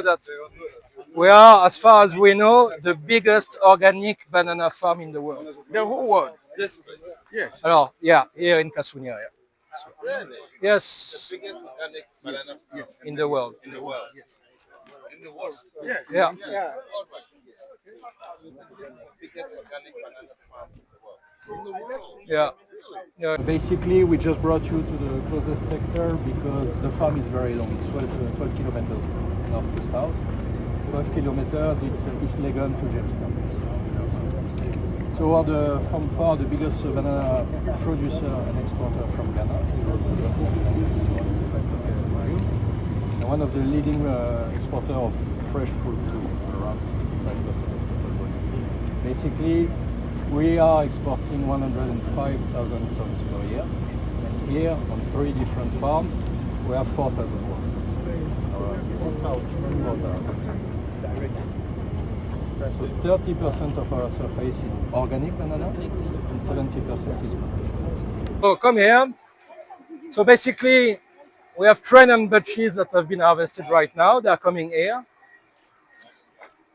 That we are, as far as we know, the biggest organic banana farm in the world. The whole world. Yes. Yes. Alors, yeah, here in Kasunya. Yeah. Really? Yes, The biggest organic banana farm in the world. in the world. Yes. In the world. Yes. Yeah. Yes. All right. The biggest organic banana farm in the world. In the world. Yeah. Yeah. Basically, we just brought you to the closest sector because the farm is very long. It's 12 kilometers north to south. 12 kilometers, it's East Legon to Jamestown. So we're from far the biggest banana producer and exporter from Ghana. And one of the leading exporter of fresh fruit too, around 65% of total volume. Basically, we are exporting 105,000 tons per year, and here on 3 different farms, we have 4,000 workers. 4,000. So 30% of our surface is organic banana, and 70% is conventional. So come here. So basically, we have train and bunches that have been harvested right now. They are coming here,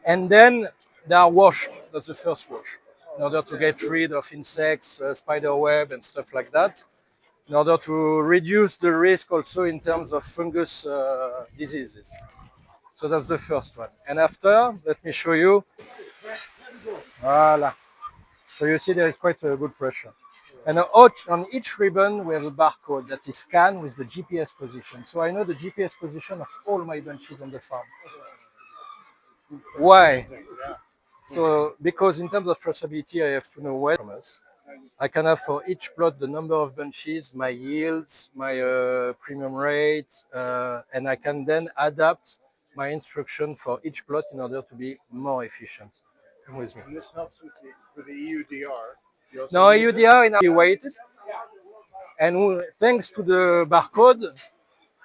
and then they are washed. That's the first wash, in order to get rid of insects, spider web, and stuff like that, in order to reduce the risk also in terms of fungus diseases. So that's the first one. And after, let me show you. Voila. So you see there is quite a good pressure. And on each ribbon, we have a barcode that is scanned with the GPS position. So I know the GPS position of all my bunches on the farm. Why? So because in terms of traceability, I have to know where from us. I can have for each plot the number of bunches, my yields, my premium rate, and I can then adapt my instruction for each plot in order to be more efficient. Come with me. And this helps with the EUDR. Now EUDR is weighted, and thanks to the barcode,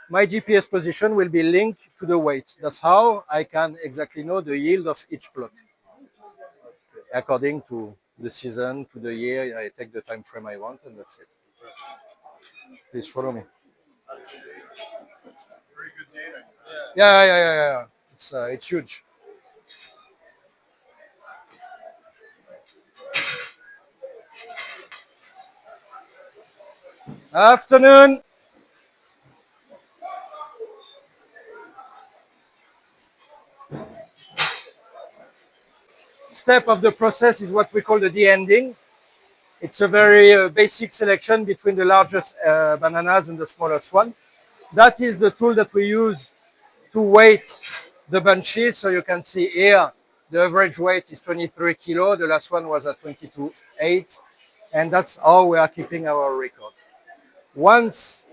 my GPS position will be linked to the weight. That's how I can exactly know the yield of each plot. According to the season, to the year, I take the time frame I want, and that's it. Please follow me. Very good data. Yeah. It's huge. Afternoon. Step of the process is what we call the de-ending. It's a very basic selection between the largest bananas and the smallest one. That is the tool that we use to weight the bunches. So you can see here, the average weight is 23 kilo. The last one was at 22.8. And that's how we are keeping our records. Once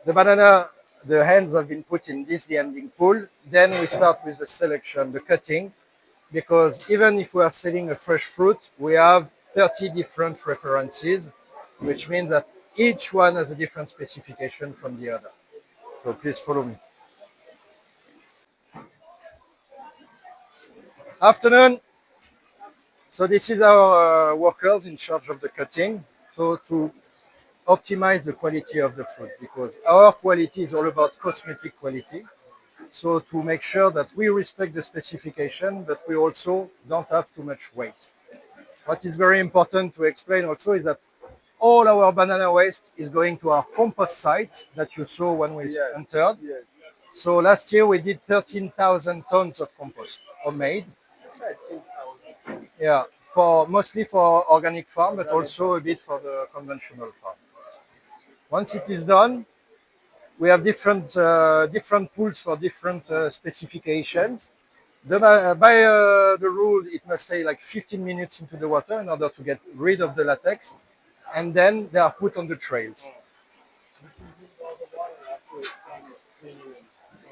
the hands have been put in this de-ending pool, then we start with the selection, the cutting, because even if we are selling a fresh fruit, we have 30 different references, which means that each one has a different specification from the other. So please follow me. Afternoon. So this is our workers in charge of the cutting. So to optimize the quality of the fruit, because our quality is all about cosmetic quality. So to make sure that we respect the specification, but we also don't have too much waste. What is very important to explain also is that all our banana waste is going to our compost site that you saw when we entered. Yes. So last year we did 13,000 tons of compost homemade. 13,000. Yeah, mostly for organic farm, but also a bit for the conventional farm. Once it is done, we have different pools for different specifications. By the rule, it must stay like 15 minutes into the water in order to get rid of the latex, and then they are put on the trails.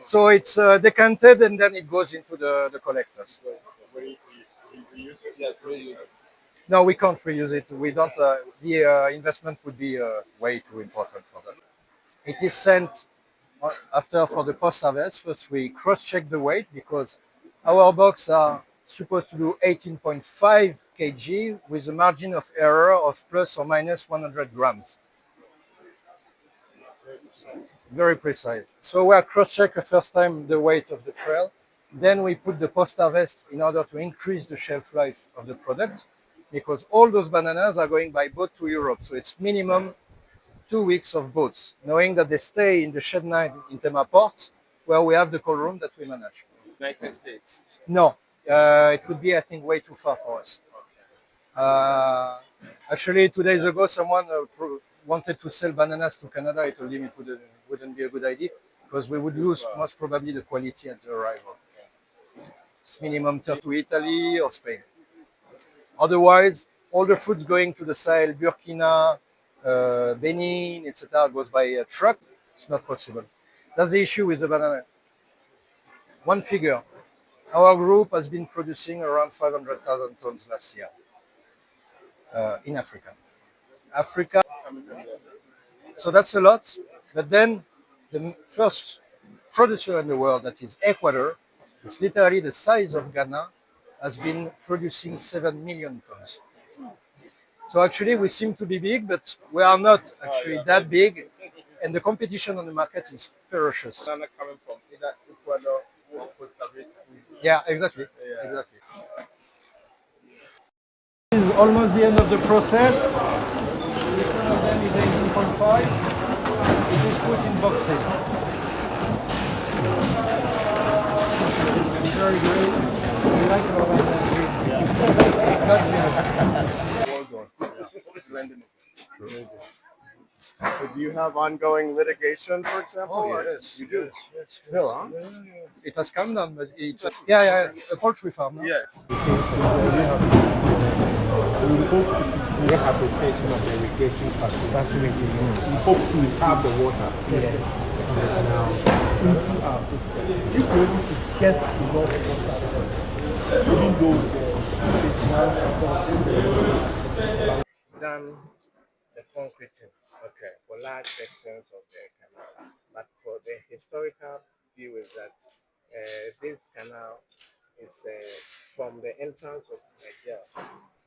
So it's decanted and then it goes into the collectors. No, we can't reuse it. We don't. The investment would be way too important for that. It is sent after for the post-harvest. First, we cross-check the weight because our box are supposed to do 18.5 kg with a margin of error of plus or minus 100 grams. very precise. So we are cross-check the first time the weight of the trail. Then we put the post-harvest in order to increase the shelf life of the product, because all those bananas are going by boat to Europe. So it's minimum 2 weeks of boats, knowing that they stay in the Shed 9 in Tema Port, where we have the cold room that we manage. United States. No, it would be, I think, way too far for us. Actually, 2 days ago, someone wanted to sell bananas to Canada. I told him it wouldn't be a good idea because we would lose most probably the quality at the arrival. It's minimum to Italy or Spain. Otherwise, all the fruits going to the Sahel, Burkina, Benin, etc., goes by a truck. It's not possible. That's the issue with the banana. One figure: our group has been producing around 500,000 tons last year in Africa. Africa, so that's a lot. But then the first producer in the world, that is Ecuador, is literally the size of Ghana, has been producing 7 million tons. So actually we seem to be big, but we are not actually that big. And the competition on the market is ferocious. Banana coming from either Ecuador or Costa Rica. Yeah, exactly. Exactly. This is almost the end of the process. This one of them is 18.5. It is put in boxes. Very good. We like it all like that. Blending it. So do you have ongoing litigation, for example? Oh, or- yes. You do? Yes. Still, huh? It has come down, but it's a poultry farm. No? Yes. We hope to rehabilitation of the irrigation facility. We hope to have the water now into our system. If we're able to get enough water, even though it's now Done the concreting, okay, for large sections of the canal. But for the historical view is that this canal is from the entrance of Nigeria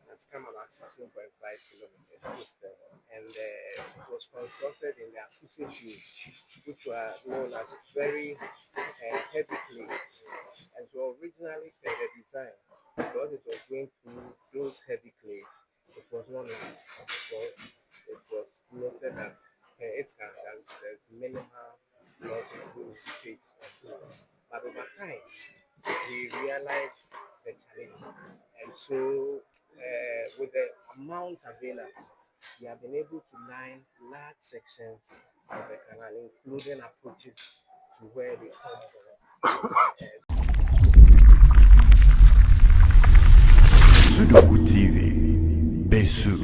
has come about 16.5 kilometers and it was constructed in the Asutsuare, which were known as very heavy clays. And so originally the design, because it was going through those heavy clays, it was not nice because it was noted that it can there's minimal loss of space. But over time, we realized the challenge, and so with the amount available, we have been able to line large sections of the canal, including approaches to where they come from. Sudoku TV, Besu.